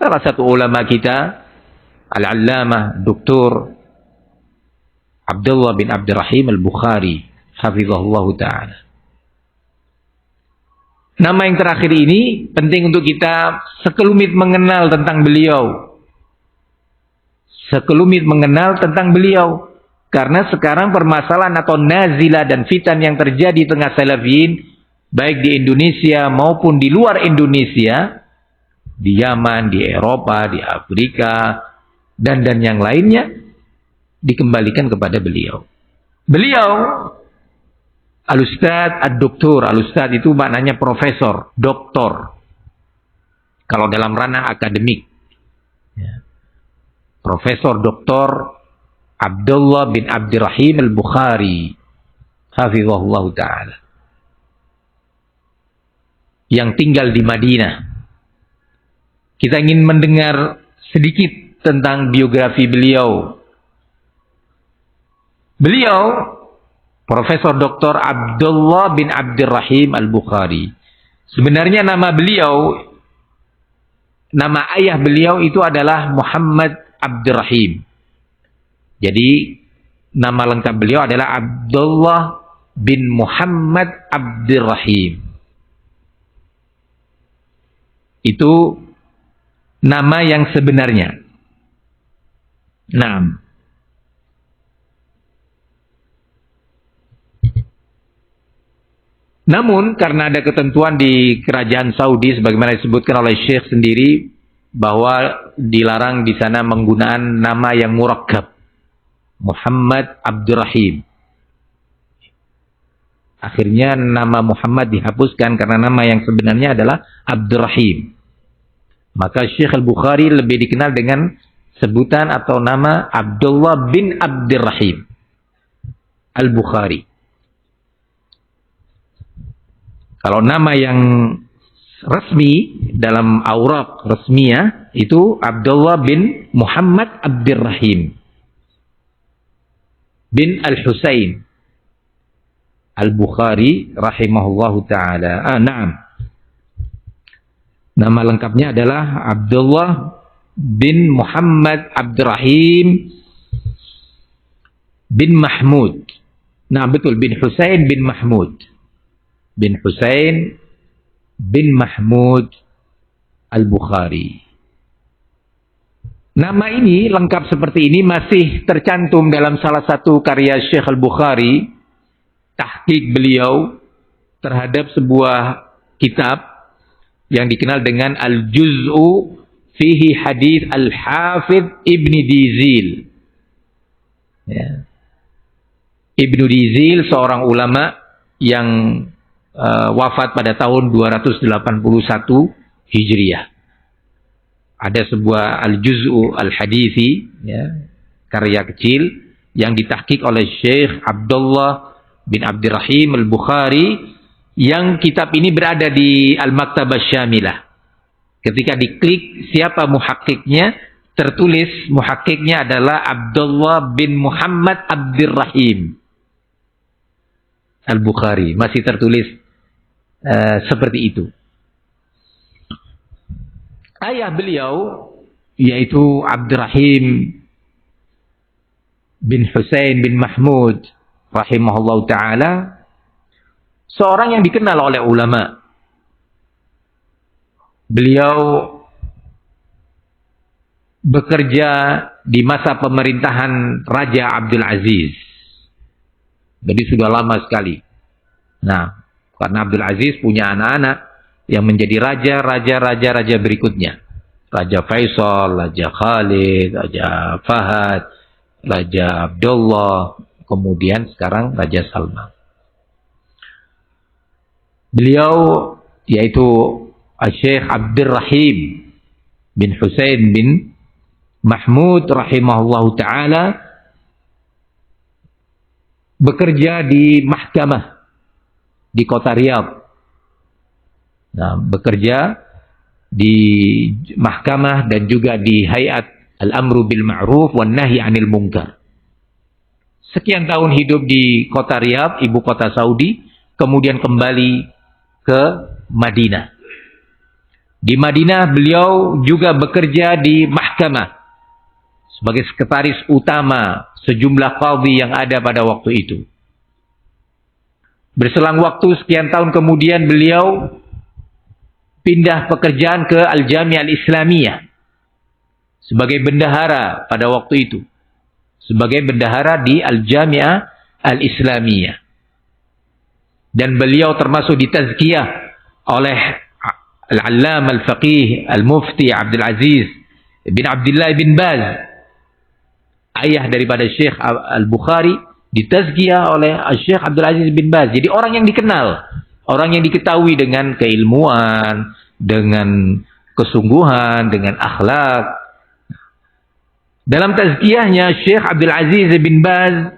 salah satu ulama kita, Al-Allamah Dr. Abdullah bin Abdurrahim Al-Bukhari, hafizahullah ta'ala. Nama yang terakhir ini penting untuk kita sekelumit mengenal tentang beliau. Sekelumit mengenal tentang beliau. Karena sekarang permasalahan atau nazilah dan fitan yang terjadi di tengah salafiyin, baik di Indonesia maupun di luar Indonesia, di Yaman, di Eropa, di Afrika, dan yang lainnya, dikembalikan kepada beliau. Beliau, Al-Ustadz Ad-Doktor. Al-Ustadz itu maknanya profesor, doktor. Kalau dalam ranah akademik. Ya. Profesor Doktor Abdullah bin Abdurrahim Al-Bukhari, hafizahullah ta'ala, yang tinggal di Madinah. Kita ingin mendengar sedikit tentang biografi beliau. Beliau Profesor Dr. Abdullah bin Abdurrahim Al-Bukhari. Sebenarnya nama beliau, nama ayah beliau itu adalah Muhammad Abdurrahim. Jadi nama lengkap beliau adalah Abdullah bin Muhammad Abdurrahim. Itu nama yang sebenarnya. Nah, namun karena ada ketentuan di kerajaan Saudi, sebagaimana disebutkan oleh Syekh sendiri, bahwa dilarang di sana menggunakan nama yang murakkab, Muhammad Abdurrahim. Akhirnya nama Muhammad dihapuskan karena nama yang sebenarnya adalah Abdurrahim. Maka Syekh Al-Bukhari lebih dikenal dengan sebutan atau nama Abdullah bin Abdurrahim Al-Bukhari. Kalau nama yang resmi dalam aurak resmiyah itu Abdullah bin Muhammad Abdurrahim bin Al-Husain Al-Bukhari rahimahullahu ta'ala. Naam. Nama lengkapnya adalah Abdullah bin Muhammad Abdurrahim bin Mahmud. Nah, betul, bin Husain bin Mahmud. Bin Husain bin Mahmud Al-Bukhari. Nama ini lengkap seperti ini masih tercantum dalam salah satu karya Syekh Al-Bukhari, tahqiq beliau terhadap sebuah kitab yang dikenal dengan Al-Juz'u Fihi Hadith Al-Hafidh Ibn Dizil. Ya. Ibn Dizil seorang ulama yang wafat pada tahun 281 Hijriah. Ada sebuah Al-Juz'u Al-Hadithi, ya, karya kecil yang ditahqiq oleh Syekh Abdullah bin Abdurrahim Al-Bukhari, yang kitab ini berada di Al-Maktabah Syamilah. Ketika diklik siapa muhakkiknya, tertulis muhakkiknya adalah Abdullah bin Muhammad Abdurrahim Al-Bukhari. Masih tertulis seperti itu. Ayah beliau yaitu Abdurrahim bin Husain bin Mahmud rahimahullah ta'ala, seorang yang dikenal oleh ulama. Beliau bekerja di masa pemerintahan Raja Abdul Aziz. Jadi sudah lama sekali. Nah, karena Abdul Aziz punya anak-anak yang menjadi raja berikutnya. Raja Faisal, Raja Khalid, Raja Fahad, Raja Abdullah, kemudian sekarang Raja Salman. Beliau yaitu Syekh Abdurrahim bin Husain bin Mahmud rahimahullahu ta'ala bekerja di mahkamah di kota Riyadh. Nah, bekerja di mahkamah dan juga di hayat Al-Amru bil Ma'ruf wan Nahi 'anil Munkar. Sekian tahun hidup di kota Riyadh, ibu kota Saudi, kemudian kembali ke Madinah. Di Madinah beliau juga bekerja di mahkamah sebagai sekretaris utama sejumlah qadhi yang ada pada waktu itu. Berselang waktu sekian tahun kemudian beliau pindah pekerjaan ke Al-Jami' Al-Islamiyah sebagai bendahara pada waktu itu. Sebagai bendahara di Al-Jami' Al-Islamiyah. Dan beliau termasuk ditazkiyah oleh Al-Allamah Al-Faqih Al-Mufti Abdul Aziz bin Abdullah bin Baz, ayah daripada Syekh Al-Bukhari, ditazkiyah oleh Syekh Abdul Aziz bin Baz. Jadi orang yang dikenal, orang yang diketahui dengan keilmuan, dengan kesungguhan, dengan akhlak. Dalam tazkiyahnya Syekh Abdul Aziz bin Baz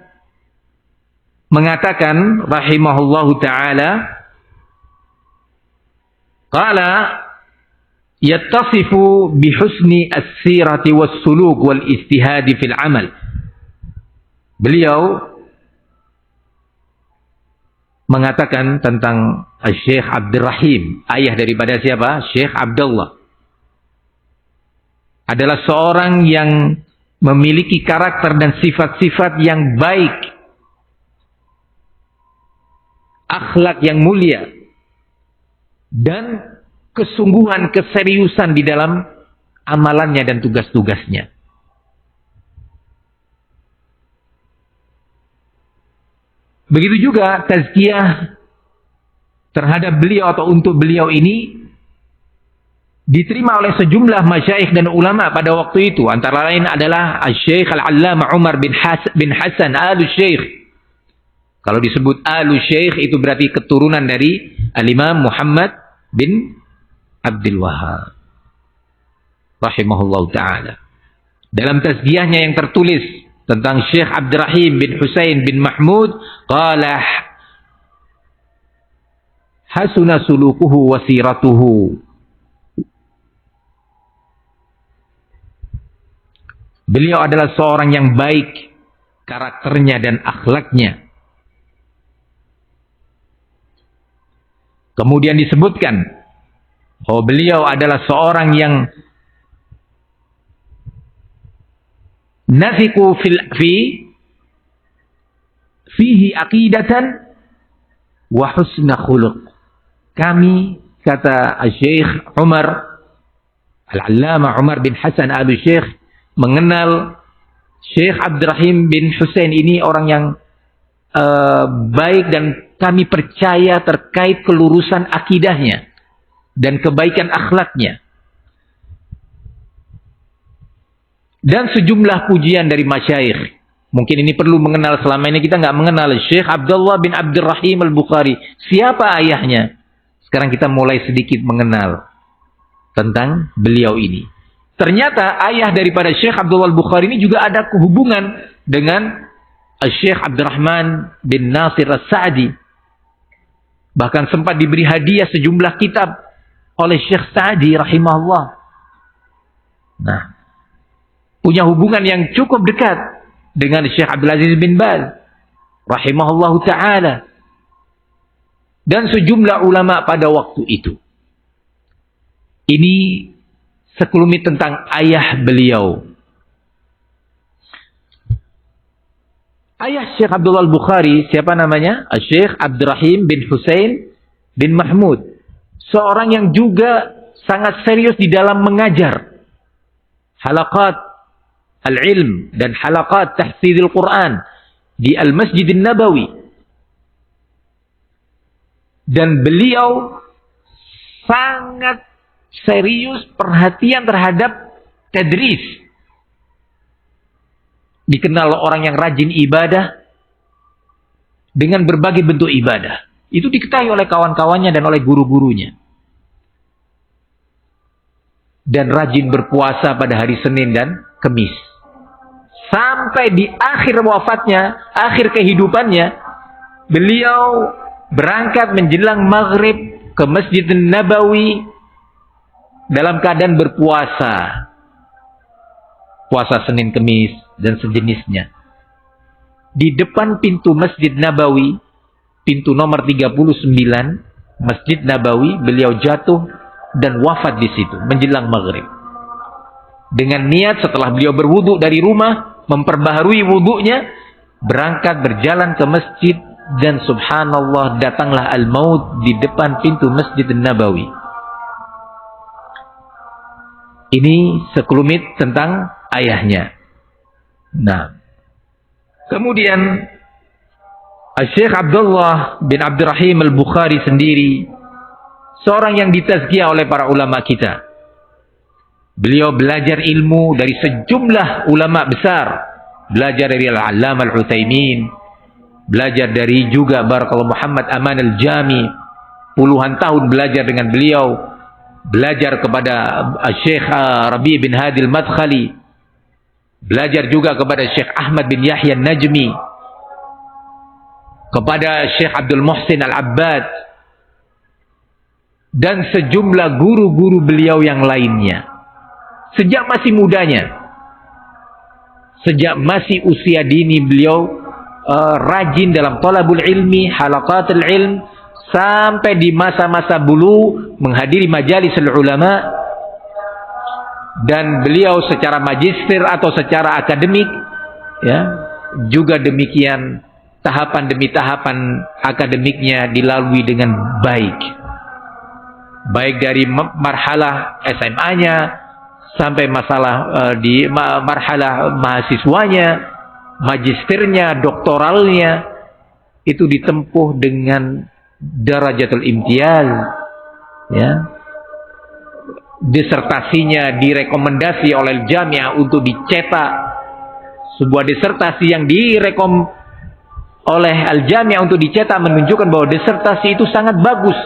mengatakan rahimahullahu ta'ala, qala yattasifu bihusni as-sirati was-suluk wal-istihadi fil amal. Beliau mengatakan tentang Syekh Abdul Rahim, ayah daripada siapa? Syekh Abdullah. Adalah seorang yang memiliki karakter dan sifat-sifat yang baik, akhlak yang mulia, dan kesungguhan, keseriusan di dalam amalannya dan tugas-tugasnya. Begitu juga tazkiyah terhadap beliau atau untuk beliau ini diterima oleh sejumlah masyayikh dan ulama pada waktu itu. Antara lain adalah Syekh Al-Allamah Umar bin Hasan Al-Syekh. Kalau disebut Al-Syekh itu berarti keturunan dari Al-Imam Muhammad bin Abdul Wahhab rahimahullah ta'ala. Dalam tazkiyahnya yang tertulis tentang Syekh Abdurrahim bin Husain bin Mahmud, qala hasuna sulukuhu wa siratuhu. Beliau adalah seorang yang baik karakternya dan akhlaknya. Kemudian disebutkan bahwa beliau adalah seorang yang nafiqu fihi aqidatan wa husna khuluq. Kami, kata Syekh Umar, Al-Allamah Umar bin Hasan Al-Syekh, mengenal Syekh Abdurrahim bin Husain ini orang yang baik, dan kami percaya terkait kelurusan akidahnya dan kebaikan akhlaknya. Dan sejumlah pujian dari masyayikh. Mungkin ini perlu mengenal, selama ini kita nggak mengenal Syekh Abdullah bin Abdurrahim Al-Bukhari. Siapa ayahnya? Sekarang kita mulai sedikit mengenal tentang beliau ini. Ternyata ayah daripada Syekh Abdullah Al-Bukhari ini juga ada hubungan dengan Syekh Abdurrahman bin Nasir As-Sa'di. Bahkan sempat diberi hadiah sejumlah kitab oleh Syekh Sa'di rahimahullah. Nah, punya hubungan yang cukup dekat dengan Syekh Abdul Aziz bin Baz rahimahullahu ta'ala dan sejumlah ulama pada waktu itu. Ini sekelumit tentang ayah beliau. Ayah Syekh Abdullah Al-Bukhari siapa namanya? Syekh Abdurrahim bin Husain bin Mahmud. Seorang yang juga sangat serius di dalam mengajar halaqat al-ilm dan halaqat tahfidz al-Quran di Al-Masjid An-Nabawi. Dan beliau sangat serius perhatian terhadap tadris. Dikenal orang yang rajin ibadah dengan berbagai bentuk ibadah. Itu diketahui oleh kawan-kawannya dan oleh guru-gurunya. Dan rajin berpuasa pada hari Senin dan Kamis. Sampai di akhir wafatnya, akhir kehidupannya, beliau berangkat menjelang maghrib ke Masjid Nabawi dalam keadaan berpuasa. Puasa Senin Kamis dan sejenisnya. Di depan pintu Masjid Nabawi, pintu nomor 39, Masjid Nabawi, beliau jatuh dan wafat di situ menjelang maghrib. Dengan niat setelah beliau berwudu dari rumah, memperbaharui wudunya, berangkat berjalan ke masjid, dan subhanallah datanglah al-maut di depan pintu Masjid Nabawi. Ini sekelumit tentang ayahnya. Nah, kemudian Syekh Abdullah bin Abdurrahim Al-Bukhari sendiri seorang yang ditazkiyah oleh para ulama kita. Beliau belajar ilmu dari sejumlah ulama besar. Belajar dari Al-Allamah Al-Utsaimin, belajar dari juga Barakallahu Muhammad Aman Al-Jami, puluhan tahun belajar dengan beliau. Belajar kepada Syekh Rabi bin Hadi Al-Madkhali, belajar juga kepada Syekh Ahmad bin Yahya An-Najmi, kepada Syekh Abdul Muhsin Al-Abbad, dan sejumlah guru-guru beliau yang lainnya. Sejak masih mudanya, sejak masih usia dini, beliau rajin dalam talabul ilmi, halaqatul ilm, sampai di masa-masa bulu menghadiri majalis ulama. Dan beliau secara magister atau secara akademik, ya, juga demikian, tahapan demi tahapan akademiknya dilalui dengan baik. Baik dari marhalah SMA-nya sampai masalah di marhalah mahasiswanya, magisternya, doktoralnya, itu ditempuh dengan darajatul imtiyaz, ya. Disertasinya direkomendasi oleh Jami'ah untuk dicetak, sebuah disertasi yang direkom oleh Al-Jami'ah untuk dicetak menunjukkan bahwa disertasi itu sangat bagus,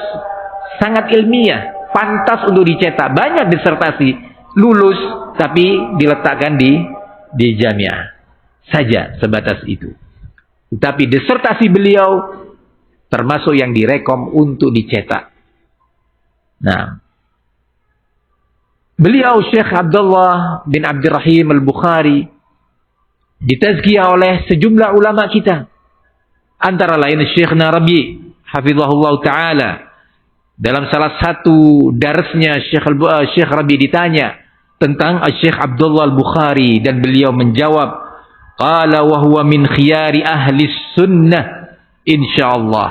sangat ilmiah, pantas untuk dicetak. Banyak disertasi lulus tapi diletakkan di Jami'ah saja, sebatas itu. Tapi disertasi beliau termasuk yang direkom untuk dicetak. Nah, beliau Syekh Abdullah bin Abdurrahim Al-Bukhari ditazkiyah oleh sejumlah ulama kita. Antara lain Syekh Rabi hafizahullah ta'ala. Dalam salah satu darsnya Syekh Rabi ditanya tentang Syekh Abdullah Al-Bukhari, dan beliau menjawab, qala wa huwa min khiyari ahli sunnah insyaallah.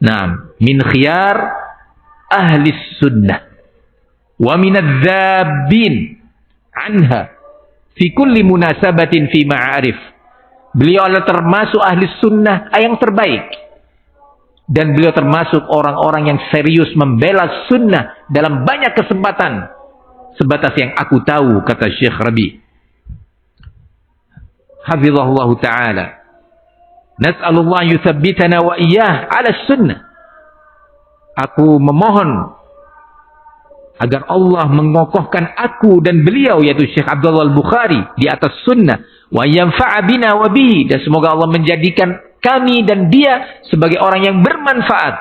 Nah, min khiyar ahli sunnah wa min adz-dzabbin anha fi kulli munasabatin fi ma'arif. Beliau adalah termasuk ahli sunnah yang terbaik, dan beliau termasuk orang-orang yang serius membela sunnah dalam banyak kesempatan, sebatas yang aku tahu, kata Syekh Rabi hafizahullah ta'ala. Nas'alullah yuthabbitana wa iyyah ala sunnah. Aku memohon agar Allah mengokohkan aku dan beliau, yaitu Syekh Abdullah Al-Bukhari, di atas sunnah. Wa yanfa'a bina wa bihi, dan semoga Allah menjadikan kami dan dia sebagai orang yang bermanfaat.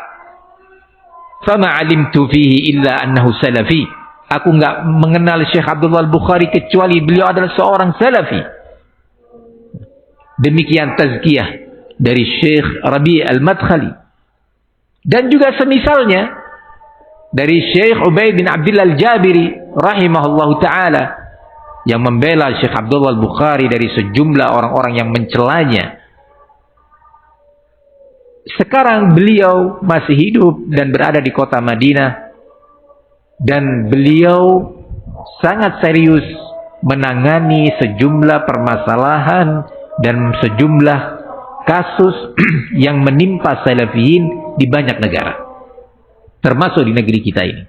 Fama alimtu fihi illa annahu salafi. Aku enggak mengenal Syekh Abdullah Al-Bukhari kecuali beliau adalah seorang salafi. Demikian tazkiyah dari Syekh Rabi Al-Madkhali. Dan juga semisalnya dari Syekh Ubaid bin Abdullah Al-Jabiri rahimahullahu ta'ala, yang membela Syekh Abdullah Al-Bukhari dari sejumlah orang-orang yang mencelanya. Sekarang beliau masih hidup dan berada di kota Madinah, dan beliau sangat serius menangani sejumlah permasalahan dan sejumlah kasus yang menimpa salafiyin di banyak negara, termasuk di negeri kita ini.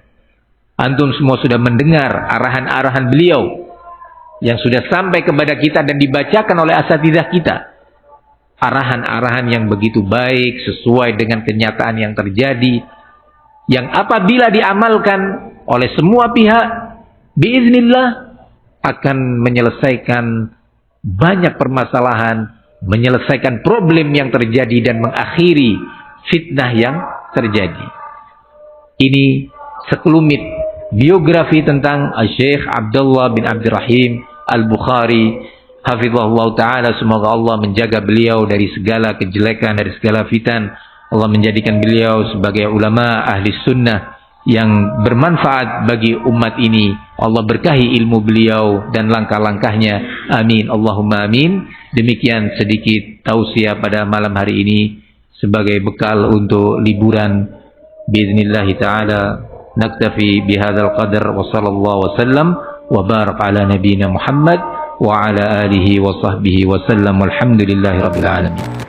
Antum semua sudah mendengar arahan-arahan beliau yang sudah sampai kepada kita dan dibacakan oleh asatidzah kita. Arahan-arahan yang begitu baik, sesuai dengan kenyataan yang terjadi, yang apabila diamalkan oleh semua pihak, biiznillah akan menyelesaikan banyak permasalahan, menyelesaikan problem yang terjadi, dan mengakhiri fitnah yang terjadi. Ini sekelumit biografi tentang Syekh Abdullah bin Abdurrahim Al-Bukhari hafizahullah ta'ala. Semoga Allah menjaga beliau dari segala kejelekan, dari segala fitan. Allah menjadikan beliau sebagai ulama ahli sunnah yang bermanfaat bagi umat ini. Allah berkahi ilmu beliau dan langkah-langkahnya. Amin. Allahumma amin. Demikian sedikit tausiah pada malam hari ini sebagai bekal untuk liburan. Biiznillah ta'ala naktafi bihadzal qadar wa sallallahu wasallam wa barak ala nabiyyina Muhammad wa ala alihi wa sahbihi wa sallam. Walhamdulillahi rabbil alamin.